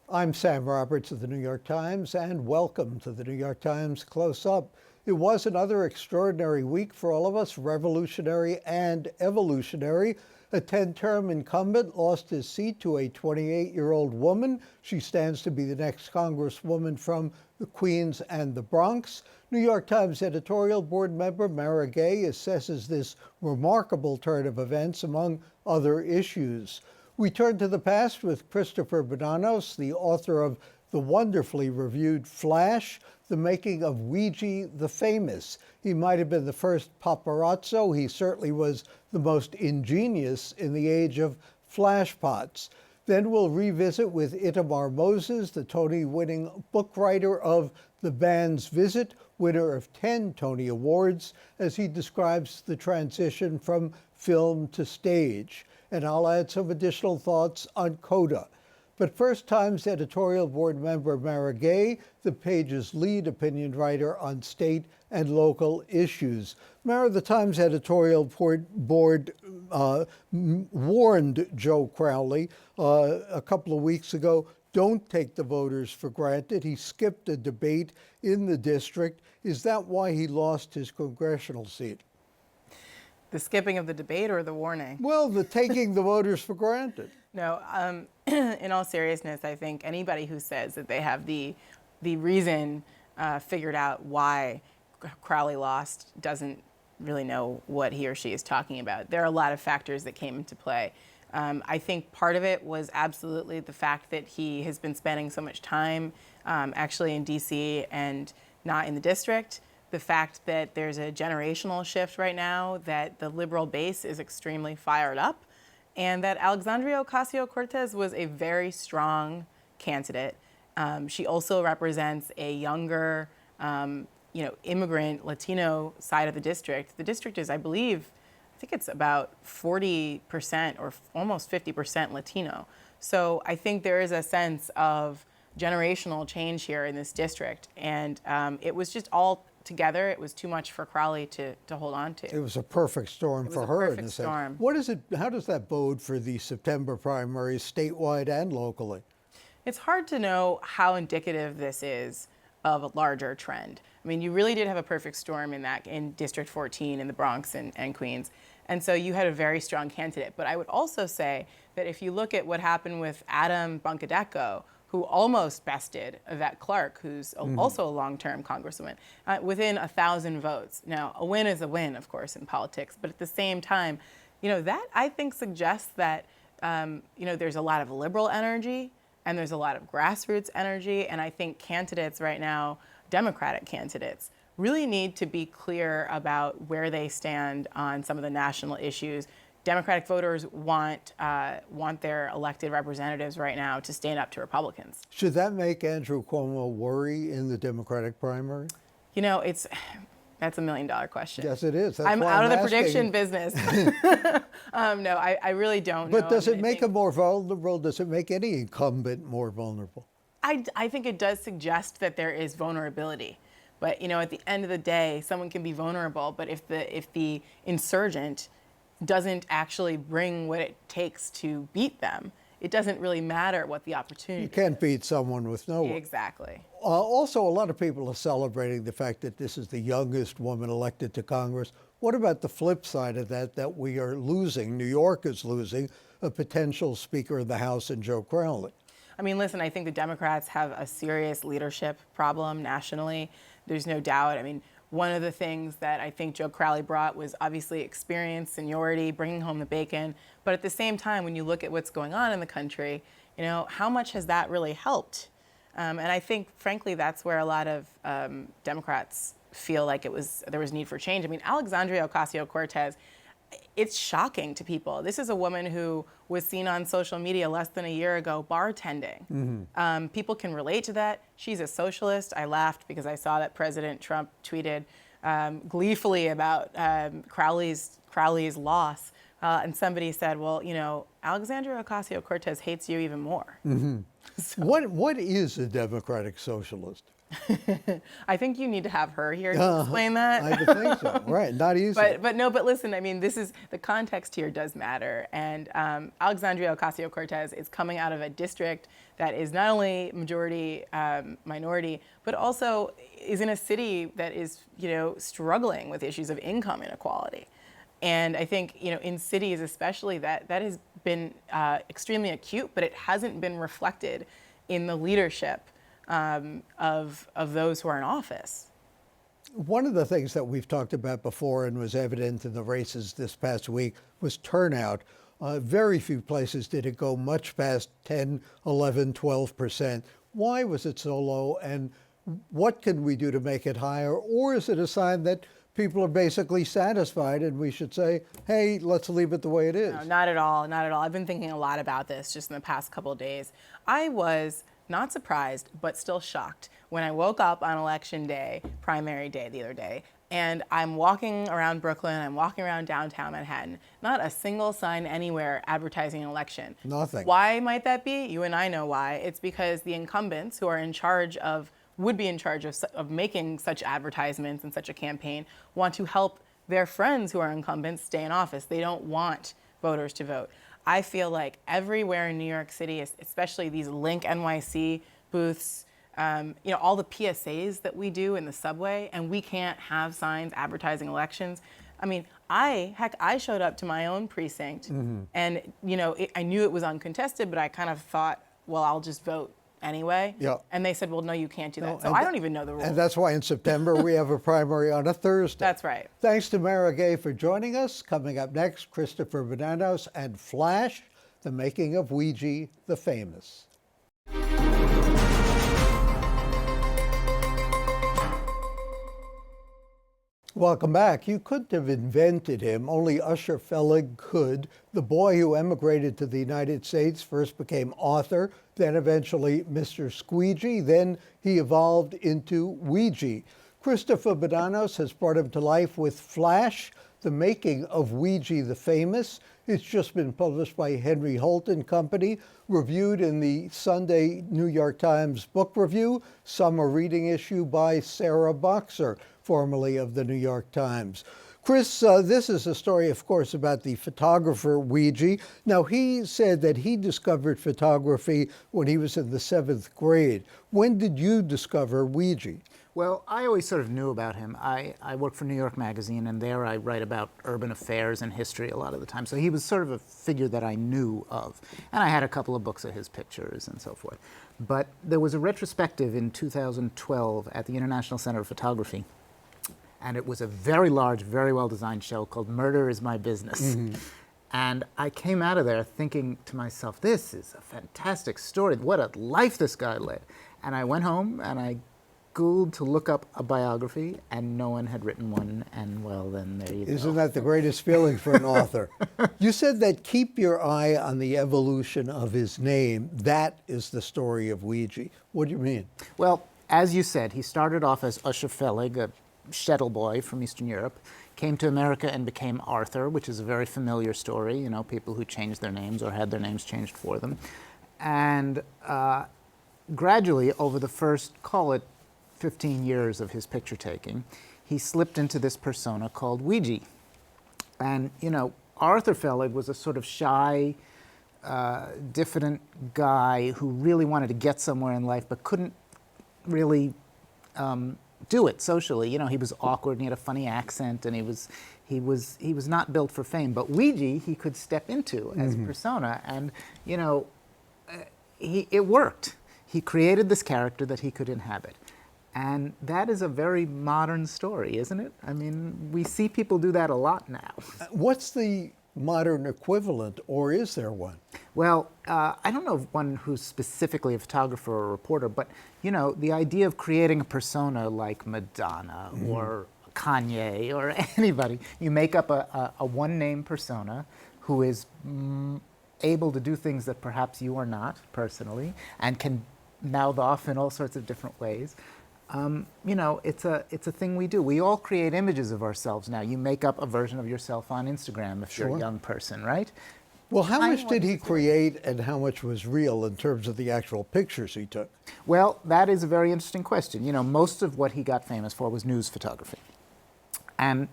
I'm Sam Roberts of the New York Times, and welcome to the New York Times Close-Up. It was another extraordinary week for all of us, revolutionary and evolutionary. A 10-term incumbent lost his seat to a 28-year-old woman. She stands to be the next congresswoman from the Queens and the Bronx. New York Times editorial board member Mara Gay assesses this remarkable turn of events among other issues. We turn to the past with Christopher Bonanos, the author of the wonderfully reviewed Flash, the making of Weegee the famous. He might have been the first paparazzo. He certainly was the most ingenious in the age of flashpots. Then we'll revisit with Itamar Moses, the Tony-winning book writer of The Band's Visit, winner of 10 Tony Awards, as he describes the transition from film to stage. And I'll add some additional thoughts on Coda. But first, Times editorial board member Mara Gay, the page's lead opinion writer on state and local issues. Mara, the Times editorial board warned Joe Crowley a couple of weeks ago, don't take the voters for granted. He skipped a debate in the district. Is that why he lost his congressional seat? The skipping of the debate or the warning? Well, the taking the voters for granted. No, in all seriousness, I think anybody who says that they have the reason figured out why Crowley lost doesn't really know what he or she is talking about. There are a lot of factors that came into play. I think part of it was absolutely the fact that he has been spending so much time actually in D.C. and not in the district. The fact that there's a generational shift right now, that the liberal base is extremely fired up, and that Alexandria Ocasio-Cortez was a very strong candidate. She also represents a younger, immigrant Latino side of the district. The district is, I think it's about 40% or almost 50% Latino. So I think there is a sense of generational change here in this district, and it was just all together. It was too much for Crowley to hold on to. It was a perfect storm for her. Perfect storm. What is it? How does that bode for the September primaries, statewide and locally? It's hard to know how indicative this is of a larger trend. I mean, you really did have a perfect storm in District 14 in the Bronx and Queens. And so you had a very strong candidate. But I would also say that if you look at what happened with Adam Bunkadeko, who almost bested Yvette Clarke, who's also a long-term congresswoman, within 1,000 votes. Now, a win is a win, of course, in politics, but at the same time, that I think suggests that, there's a lot of liberal energy and there's a lot of grassroots energy, and I think candidates right now, Democratic candidates, really need to be clear about where they stand on some of the national issues. Democratic voters want their elected representatives right now to stand up to Republicans. Should that make Andrew Cuomo worry in the Democratic primary? That's $1 million question. Yes, it is. That's I'm why out of the asking. prediction business. No, I really don't know. But does it make him more vulnerable? Does it make any incumbent more vulnerable? I think it does suggest that there is vulnerability. But at the end of the day, someone can be vulnerable. But if the insurgent doesn't actually bring what it takes to beat them, it doesn't really matter what the opportunity is. You can't beat someone with no one. Exactly. Also, a lot of people are celebrating the fact that this is the youngest woman elected to Congress. What about the flip side of that we are losing, New York is losing, a potential Speaker of the House in Joe Crowley? I mean, listen, I think the Democrats have a serious leadership problem nationally. There's no doubt. I mean, one of the things that I think Joe Crowley brought was obviously experience, seniority, bringing home the bacon. But at the same time, when you look at what's going on in the country, how much has that really helped? And I think, frankly, that's where a lot of Democrats feel like there was need for change. I mean, Alexandria Ocasio-Cortez, it's shocking to people. This is a woman who was seen on social media less than a year ago bartending. Mm-hmm. People can relate to that. She's a socialist. I laughed because I saw that President Trump tweeted gleefully about Crowley's loss. And somebody said, well, Alexandria Ocasio-Cortez hates you even more. Mm-hmm. What is a democratic socialist? I think you need to have her here to explain that. I would think so. Right, not easy. But listen, I mean, this is the context here does matter. And Alexandria Ocasio-Cortez is coming out of a district that is not only majority minority, but also is in a city that is, struggling with issues of income inequality. And I think, in cities especially, that has been extremely acute, but it hasn't been reflected in the leadership of those who are in office. One of the things that we've talked about before and was evident in the races this past week was turnout. Very few places did it go much past 10, 11, 12%. Why was it so low, and what can we do to make it higher? Or is it a sign that people are basically satisfied and we should say, hey, let's leave it the way it is? No, not at all, not at all. I've been thinking a lot about this just in the past couple of days. I was not surprised, but still shocked when I woke up on election day, primary day the other day, and I'm walking around Brooklyn, I'm walking around downtown Manhattan, not a single sign anywhere advertising an election. Nothing. Why might that be? You and I know why. It's because the incumbents who are would be in charge of making such advertisements and such a campaign want to help their friends who are incumbents stay in office. They don't want voters to vote. I feel like everywhere in New York City, especially these Link NYC booths, all the PSAs that we do in the subway, and we can't have signs advertising elections. I mean, I showed up to my own precinct, and I knew it was uncontested, but I kind of thought, well, I'll just vote anyway. Yeah. And they said, well, no, you can't do that. No, So I don't even know the rules. And that's why in September we have a primary on a Thursday. That's right. Thanks to Mara Gay for joining us. Coming up next, Christopher Bonanos and Flash, the making of Weegee the famous. Welcome back. You couldn't have invented him. Only Usher Fellig could. The boy who emigrated to the United States first became author, then eventually Mr. Squeegee. Then he evolved into Weegee. Christopher Bonanos has brought him to life with Flash, the making of Weegee the famous. It's just been published by Henry Holt and Company, reviewed in the Sunday New York Times Book Review, summer reading issue by Sarah Boxer, formerly of the New York Times. Chris, this is a story, of course, about the photographer Weegee. Now, he said that he discovered photography when he was in the 7th grade. When did you discover Weegee? Well, I always sort of knew about him. I work for New York Magazine, and there I write about urban affairs and history a lot of the time. So he was sort of a figure that I knew of. And I had a couple of books of his pictures and so forth. But there was a retrospective in 2012 at the International Center of Photography. And it was a very large, very well-designed show called Murder is My Business. And I came out of there thinking to myself, this is a fantastic story. What a life this guy led. And I went home and I Googled to look up a biography, and no one had written one, and well, then there you go. Isn't that the greatest feeling for an author? You said that keep your eye on the evolution of his name. That is the story of Weegee. What do you mean? Well, as you said, he started off as Usher Fellig, a shtetl boy from Eastern Europe, came to America and became Arthur, which is a very familiar story, people who changed their names or had their names changed for them. And gradually, over the first, call it 15 years of his picture taking, he slipped into this persona called Weegee. And, Arthur Fellig was a sort of shy, diffident guy who really wanted to get somewhere in life but couldn't really do it socially. He was awkward and he had a funny accent, and he was not built for fame. But Weegee he could step into as a persona, and it worked. He created this character that he could inhabit. And that is a very modern story, isn't it? I mean, we see people do that a lot now. What's the modern equivalent, or is there one? Well, I don't know of one who's specifically a photographer or a reporter, but, the idea of creating a persona like Madonna or Kanye or anybody, you make up a one-name persona who is able to do things that perhaps you are not personally and can mouth off in all sorts of different ways. It's a thing we do. We all create images of ourselves now. You make up a version of yourself on Instagram if you're a young person, right? Well, how Behind much what did he he's doing. create and how much was real in terms of the actual pictures he took? Well, that is a very interesting question. You know, most of what he got famous for was news photography. And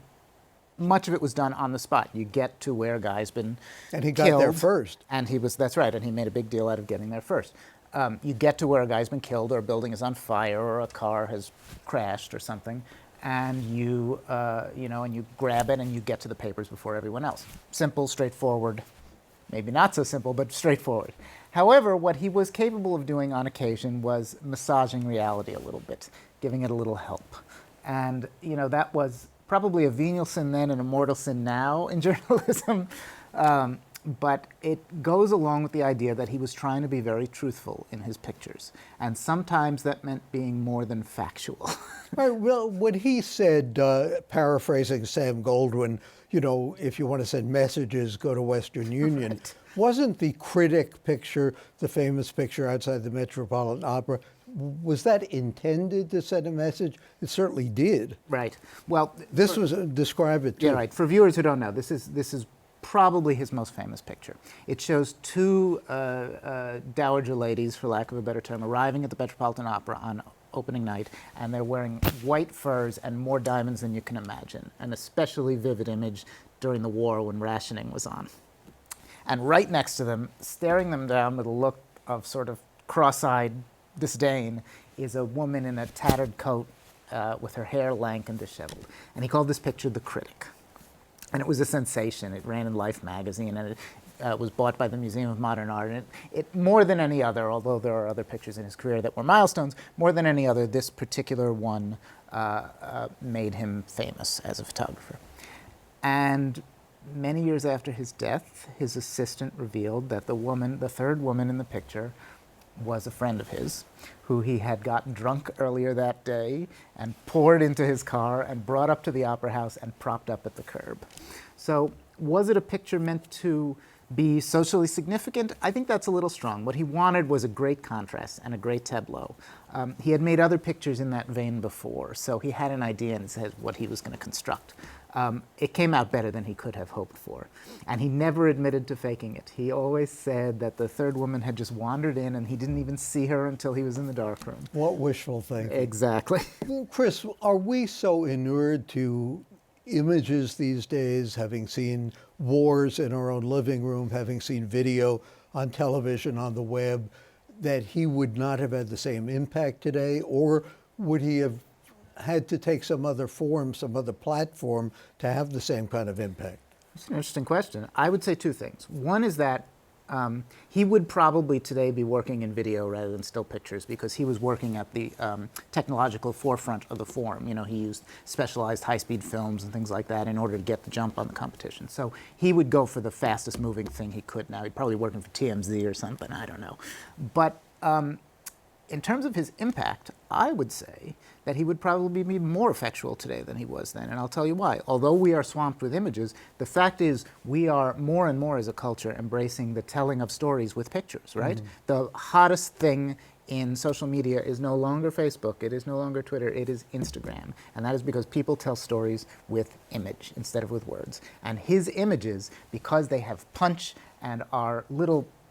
much of it was done on the spot. You get to where a guy's been And he got killed, there first. and that's right, and he made a big deal out of getting there first. You get to where a guy's been killed, or a building is on fire, or a car has crashed or something, and you grab it and you get to the papers before everyone else. Simple, straightforward, maybe not so simple, but straightforward. However, what he was capable of doing on occasion was massaging reality a little bit, giving it a little help. And, you know, that was probably a venial sin then and a mortal sin now in journalism. But it goes along with the idea that he was trying to be very truthful in his pictures. And sometimes that meant being more than factual. Right, well, when he said, paraphrasing Sam Goldwyn, you know, if you want to send messages, go to Western Union, Right. wasn't the critic picture, the famous picture outside the Metropolitan Opera, was that intended to send a message? It certainly did. Right. Well, This was, describe it too. yeah, right. For viewers who don't know, this is probably his most famous picture. It shows two dowager ladies, for lack of a better term, arriving at the Metropolitan Opera on opening night, and they're wearing white furs and more diamonds than you can imagine. An especially vivid image during the war when rationing was on. And right next to them, staring them down with a look of sort of cross-eyed disdain, is a woman in a tattered coat with her hair lank and disheveled. And he called this picture The Critic. And it was a sensation. It ran in Life magazine, and it was bought by the Museum of Modern Art. And it more than any other, although there are other pictures in his career that were milestones, more than any other, this particular one made him famous as a photographer. And many years after his death, his assistant revealed that the third woman in the picture, was a friend of his who he had gotten drunk earlier that day and poured into his car and brought up to the opera house and propped up at the curb. So was it a picture meant to be socially significant? I think that's a little strong. What he wanted was a great contrast and a great tableau. He had made other pictures in that vein before, so he had an idea and said what he was going to construct. It came out better than he could have hoped for. And he never admitted to faking it. He always said that the third woman had just wandered in and he didn't even see her until he was in the darkroom. What wishful thinking. Exactly. Chris, are we so inured to images these days, having seen wars in our own living room, having seen video on television, on the web, that he would not have had the same impact today? Or would he have had to take some other form, some other platform to have the same kind of impact? That's an interesting question. I would say two things. One is that he would probably today be working in video rather than still pictures because he was working at the technological forefront of the form. You know, he used specialized high-speed films and things like that in order to get the jump on the competition. So he would go for the fastest moving thing he could now. He'd probably working for TMZ or something, I don't know. But in terms of his impact, I would say that he would probably be more effectual today than he was then, and I'll tell you why. Although we are swamped with images, the fact is we are more and more as a culture embracing the telling of stories with pictures, right? Mm-hmm. The hottest thing in social media is no longer Facebook, it is no longer Twitter, it is Instagram. And that is because people tell stories with image instead of with words. And his images, because they have punch and are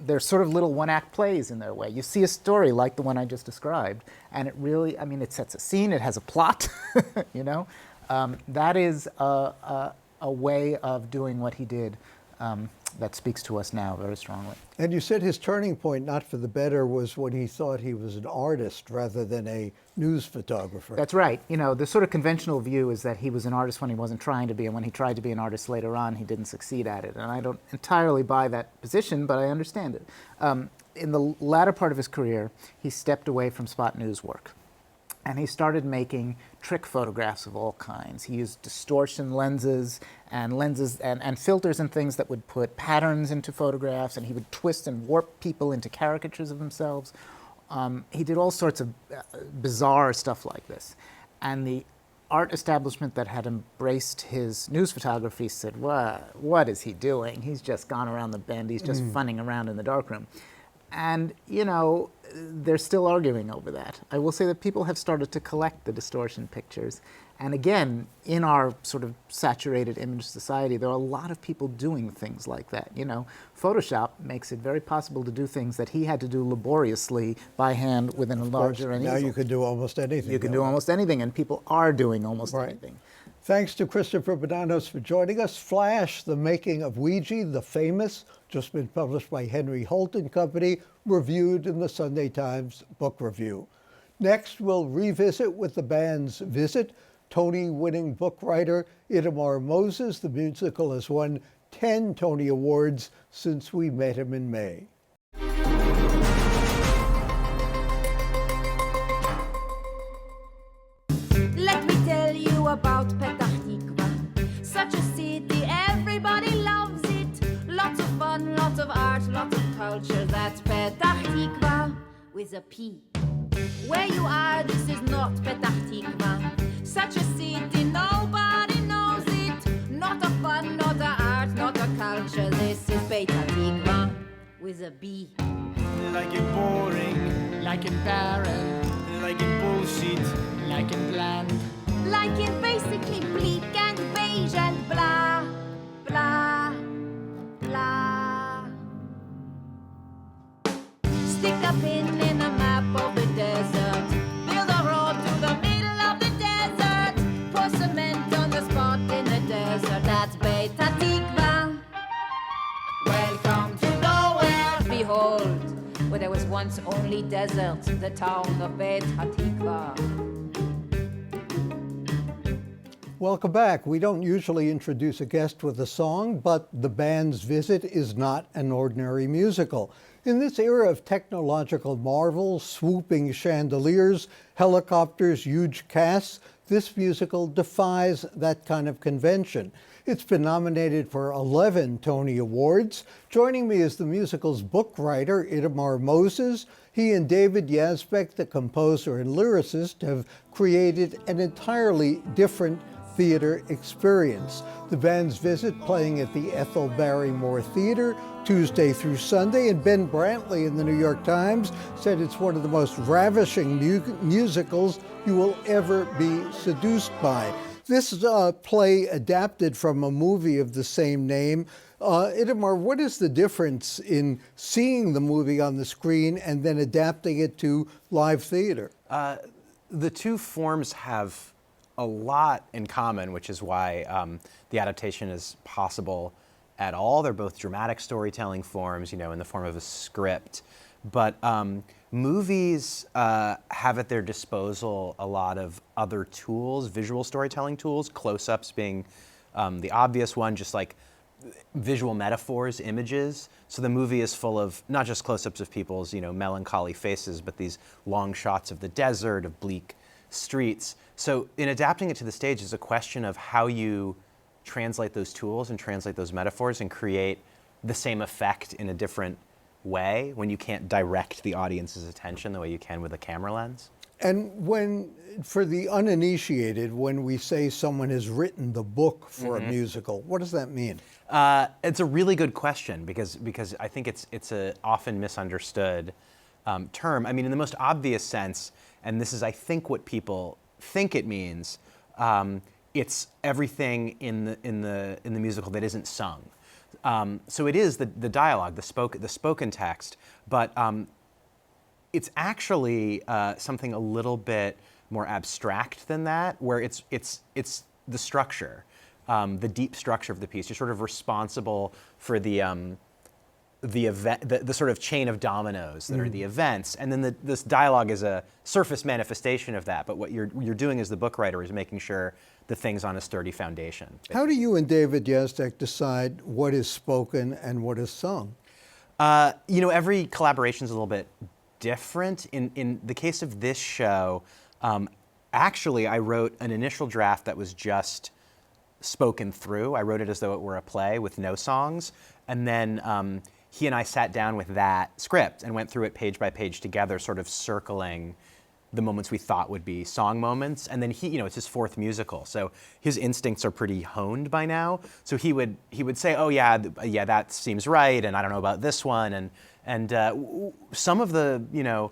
they're sort of little one-act plays in their way. You see a story like the one I just described, and it really, I mean, it sets a scene, it has a plot, you know? That is a way of doing what he did that speaks to us now very strongly. And you said his turning point, not for the better, was when he thought he was an artist rather than a news photographer. That's right. You know, the sort of conventional view is that he was an artist when he wasn't trying to be, and when he tried to be an artist later on, he didn't succeed at it. And I don't entirely buy that position, but I understand it. In the latter part of his career, he stepped away from spot news work. And he started making trick photographs of all kinds. He used distortion lenses and filters and things that would put patterns into photographs, and he would twist and warp people into caricatures of themselves. He did all sorts of bizarre stuff like this. And the art establishment that had embraced his news photography said, what is he doing? He's just gone around the bend. He's just funning around in the darkroom. And, you know, they're still arguing over that. I will say that people have started to collect the distortion pictures. And again, in our sort of saturated image society, there are a lot of people doing things like that. You know, Photoshop makes it very possible to do things that he had to do laboriously by hand with an enlarger and Now easel. you can do almost anything. You can do almost anything, and people are doing almost anything. Thanks to Christopher Bonanos for joining us. Flash, the making of Weegee, the famous, just been published by Henry Holt and Company, reviewed in the Sunday Times Book Review. Next, we'll revisit with the band's Visit. Tony-winning book writer Itamar Moses. The musical has won 10 Tony Awards since we met him in May. Let me tell you about Petah Tikva. Such a city, everybody loves it. Lots of fun, lots of art, lots of culture. That's Petah Tikva with a P. Where you are, this is not Petah Tikva. Such a city, nobody knows it. Not a fun, not a art, not a culture. This is Petah Tikva with a B. Like it boring, Like in barren, like it bullshit. like in bland. Like it basically bleak and beige and blah, blah, blah. Stick a pin in a map of the desert. Build a road to the middle of the desert. Pour cement on the spot in the desert. That's Petah Tikva. Welcome to nowhere. Behold, where there was once only desert, the town of Petah Tikva. Welcome back. We don't usually introduce a guest with a song, but the band's Visit is not an ordinary musical. In this era of technological marvels, swooping chandeliers, helicopters, huge casts, this musical defies that kind of convention. It's been nominated for 11 Tony Awards. Joining me is the musical's book writer, Itamar Moses. He and David Yazbek, the composer and lyricist, have created an entirely different theater experience. The band's Visit playing at the Ethel Barrymore Theater Tuesday through Sunday, and Ben Brantley in the New York Times said it's one of the most ravishing musicals you will ever be seduced by. This play adapted from a movie of the same name. Itamar, what is the difference in seeing the movie on the screen and then adapting it to live theater? The two forms have a lot in common, which is why the adaptation is possible at all. They're both dramatic storytelling forms, you know, in the form of a script. But movies have at their disposal a lot of other tools, visual storytelling tools, close-ups being the obvious one, just like visual metaphors, images. So the movie is full of not just close-ups of people's, you know, melancholy faces, but these long shots of the desert, of bleak streets. So in adapting it to the stage is a question of how you translate those tools and translate those metaphors and create the same effect in a different way when you can't direct the audience's attention the way you can with a camera lens. And when, for the uninitiated, when we say someone has written the book for a musical, what does that mean? It's a really good question because I think it's a often misunderstood term. I mean, in the most obvious sense, and this is, I think, what people think it means, it's everything in the musical that isn't sung. So it is the dialogue, the spoken text, but it's actually something a little bit more abstract than that, where it's the structure, the deep structure of the piece. You're sort of responsible for the event, the sort of chain of dominoes that are the events, and then this dialogue is a surface manifestation of that. But what you're doing as the book writer is making sure the thing's on a sturdy foundation. How do you and David Yazbek decide what is spoken and what is sung? You know, every collaboration is a little bit different. In the case of this show, actually, I wrote an initial draft that was just spoken through. I wrote it as though it were a play with no songs, and then he and I sat down with that script and went through it page by page together, sort of circling the moments we thought would be song moments. And then he, you know, it's his fourth musical, so his instincts are pretty honed by now. So he would say, oh yeah, that seems right, and I don't know about this one, and some of the, you know,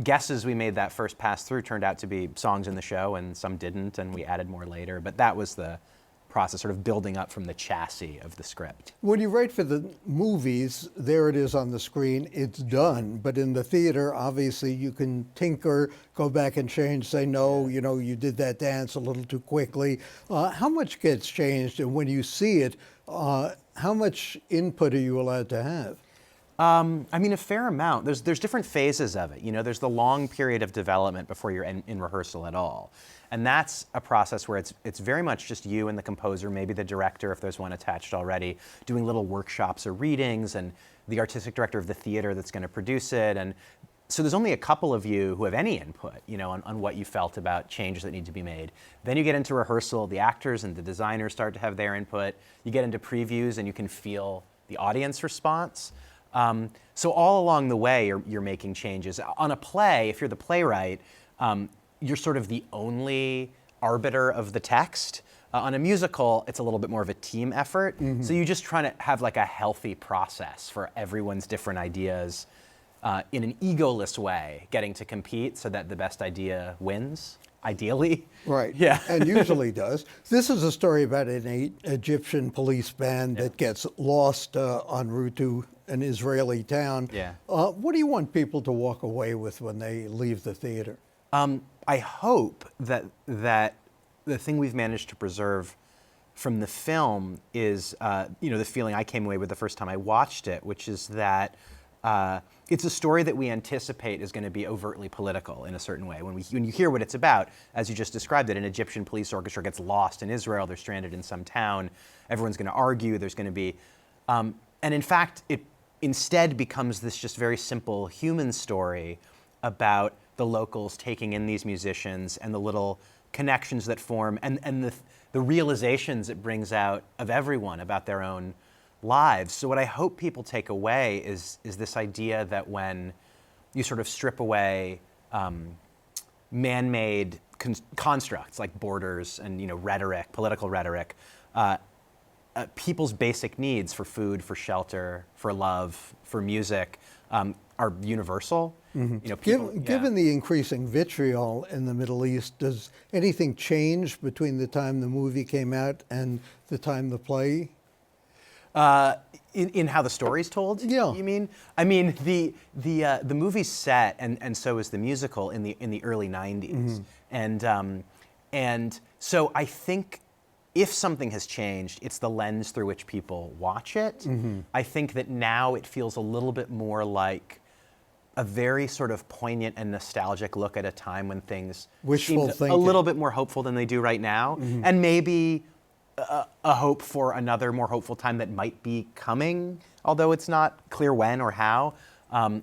guesses we made that first pass through turned out to be songs in the show, and some didn't, and we added more later. But that was the process, sort of building up from the chassis of the script. When you write for the movies, there it is on the screen, it's done. But in the theater, obviously, you can tinker, go back and change, say, no, you know, you did that dance a little too quickly. How much gets changed? And when you see it, how much input are you allowed to have? I mean, a fair amount. There's different phases of it. You know, there's the long period of development before you're in rehearsal at all. And that's a process where it's very much just you and the composer, maybe the director, if there's one attached already, doing little workshops or readings, and the artistic director of the theater that's going to produce it. And so there's only a couple of you who have any input, you know, on what you felt about changes that need to be made. Then you get into rehearsal, the actors and the designers start to have their input. You get into previews and you can feel the audience response. So all along the way, you're making changes. On a play, if you're the playwright, you're sort of the only arbiter of the text. On a musical, it's a little bit more of a team effort. Mm-hmm. So you're just trying to have like a healthy process for everyone's different ideas in an egoless way, getting to compete so that the best idea wins, ideally. Right, yeah. And usually does. This is a story about an Egyptian police band that gets lost en route to an Israeli town. Yeah. What do you want people to walk away with when they leave the theater? I hope that the thing we've managed to preserve from the film is, the feeling I came away with the first time I watched it, which is that it's a story that we anticipate is going to be overtly political in a certain way. When you hear what it's about, as you just described it, an Egyptian police orchestra gets lost in Israel, they're stranded in some town, everyone's going to argue, there's going to be, and in fact, it instead becomes this just very simple human story about the locals taking in these musicians and the little connections that form and the realizations it brings out of everyone about their own lives. So what I hope people take away is this idea that when you sort of strip away man-made constructs like borders and rhetoric, political rhetoric, people's basic needs for food, for shelter, for love, for music are universal. Mm-hmm. Given the increasing vitriol in the Middle East, does anything change between the time the movie came out and the time the play? In how the story's told? Yeah. You mean? I mean the movie's set, and so is the musical in the early '90s, mm-hmm. And so I think if something has changed, it's the lens through which people watch it. Mm-hmm. I think that now it feels a little bit more like a very sort of poignant and nostalgic look at a time when things seemed a little bit more hopeful than they do right now, mm-hmm. and maybe a hope for another more hopeful time that might be coming, although it's not clear when or how.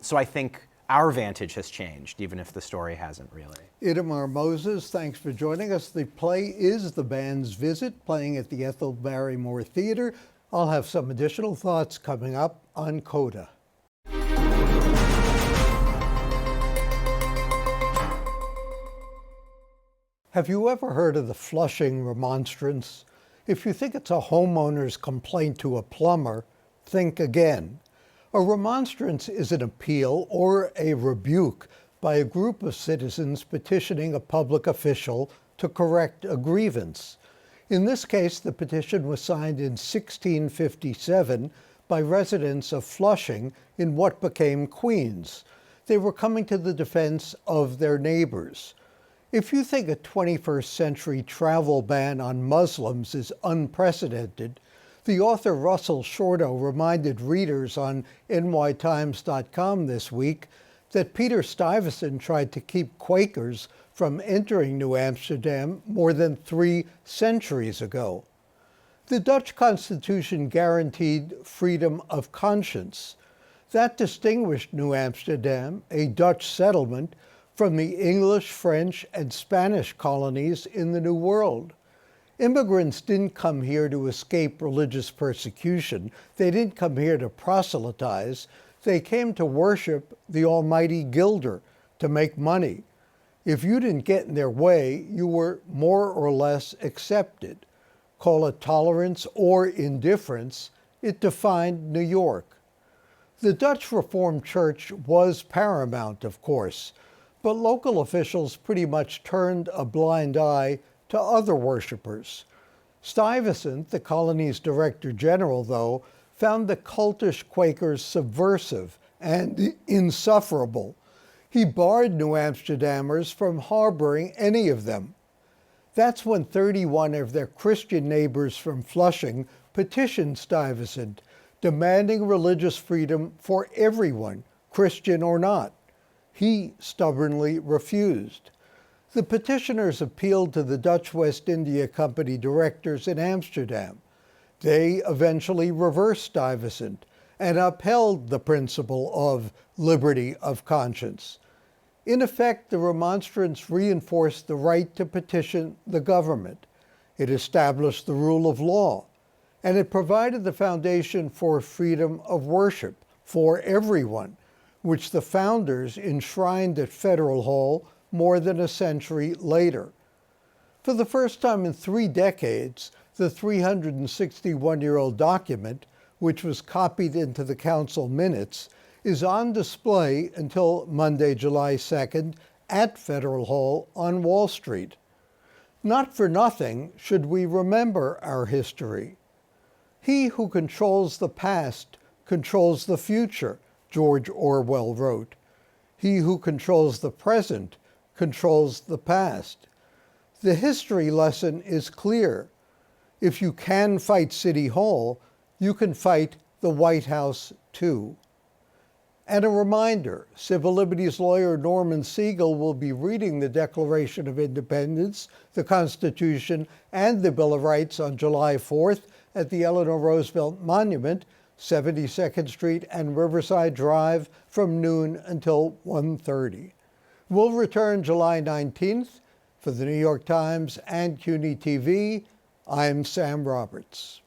So I think our vantage has changed, even if the story hasn't really. Itamar Moses, thanks for joining us. The play is The Band's Visit, playing at the Ethel Barrymore Theater. I'll have some additional thoughts coming up on Coda. Have you ever heard of the Flushing remonstrance? If you think it's a homeowner's complaint to a plumber, think again. A remonstrance is an appeal or a rebuke by a group of citizens petitioning a public official to correct a grievance. In this case, the petition was signed in 1657 by residents of Flushing in what became Queens. They were coming to the defense of their neighbors. If you think a 21st century travel ban on Muslims is unprecedented, the author Russell Shorto reminded readers on nytimes.com this week that Peter Stuyvesant tried to keep Quakers from entering New Amsterdam more than 3 centuries ago. The Dutch Constitution guaranteed freedom of conscience. That distinguished New Amsterdam, a Dutch settlement, from the English, French, and Spanish colonies in the New World. Immigrants didn't come here to escape religious persecution. They didn't come here to proselytize. They came to worship the almighty Gilder, to make money. If you didn't get in their way, you were more or less accepted. Call it tolerance or indifference, it defined New York. The Dutch Reformed Church was paramount, of course, But local officials pretty much turned a blind eye to other worshippers. Stuyvesant, the colony's Director General, though, found the cultish Quakers subversive and insufferable. He barred New Amsterdammers from harboring any of them. That's when 31 of their Christian neighbors from Flushing petitioned Stuyvesant, demanding religious freedom for everyone, Christian or not. He stubbornly refused. The petitioners appealed to the Dutch West India Company directors in Amsterdam. They eventually reversed Stuyvesant and upheld the principle of liberty of conscience. In effect, the remonstrance reinforced the right to petition the government. It established the rule of law, and it provided the foundation for freedom of worship for everyone, which the founders enshrined at Federal Hall more than a century later. For the first time in 3 decades, the 361-year-old document, which was copied into the council minutes, is on display until Monday, July 2nd at Federal Hall on Wall Street. Not for nothing should we remember our history. He who controls the past controls the future, George Orwell wrote. He who controls the present controls the past. The history lesson is clear. If you can fight City Hall, you can fight the White House too. And a reminder, civil liberties lawyer Norman Siegel will be reading the Declaration of Independence, the Constitution, and the Bill of Rights on July 4th at the Eleanor Roosevelt Monument, 72nd Street and Riverside Drive from noon until 1:30. We'll return July 19th. For the New York Times and CUNY TV, I'm Sam Roberts.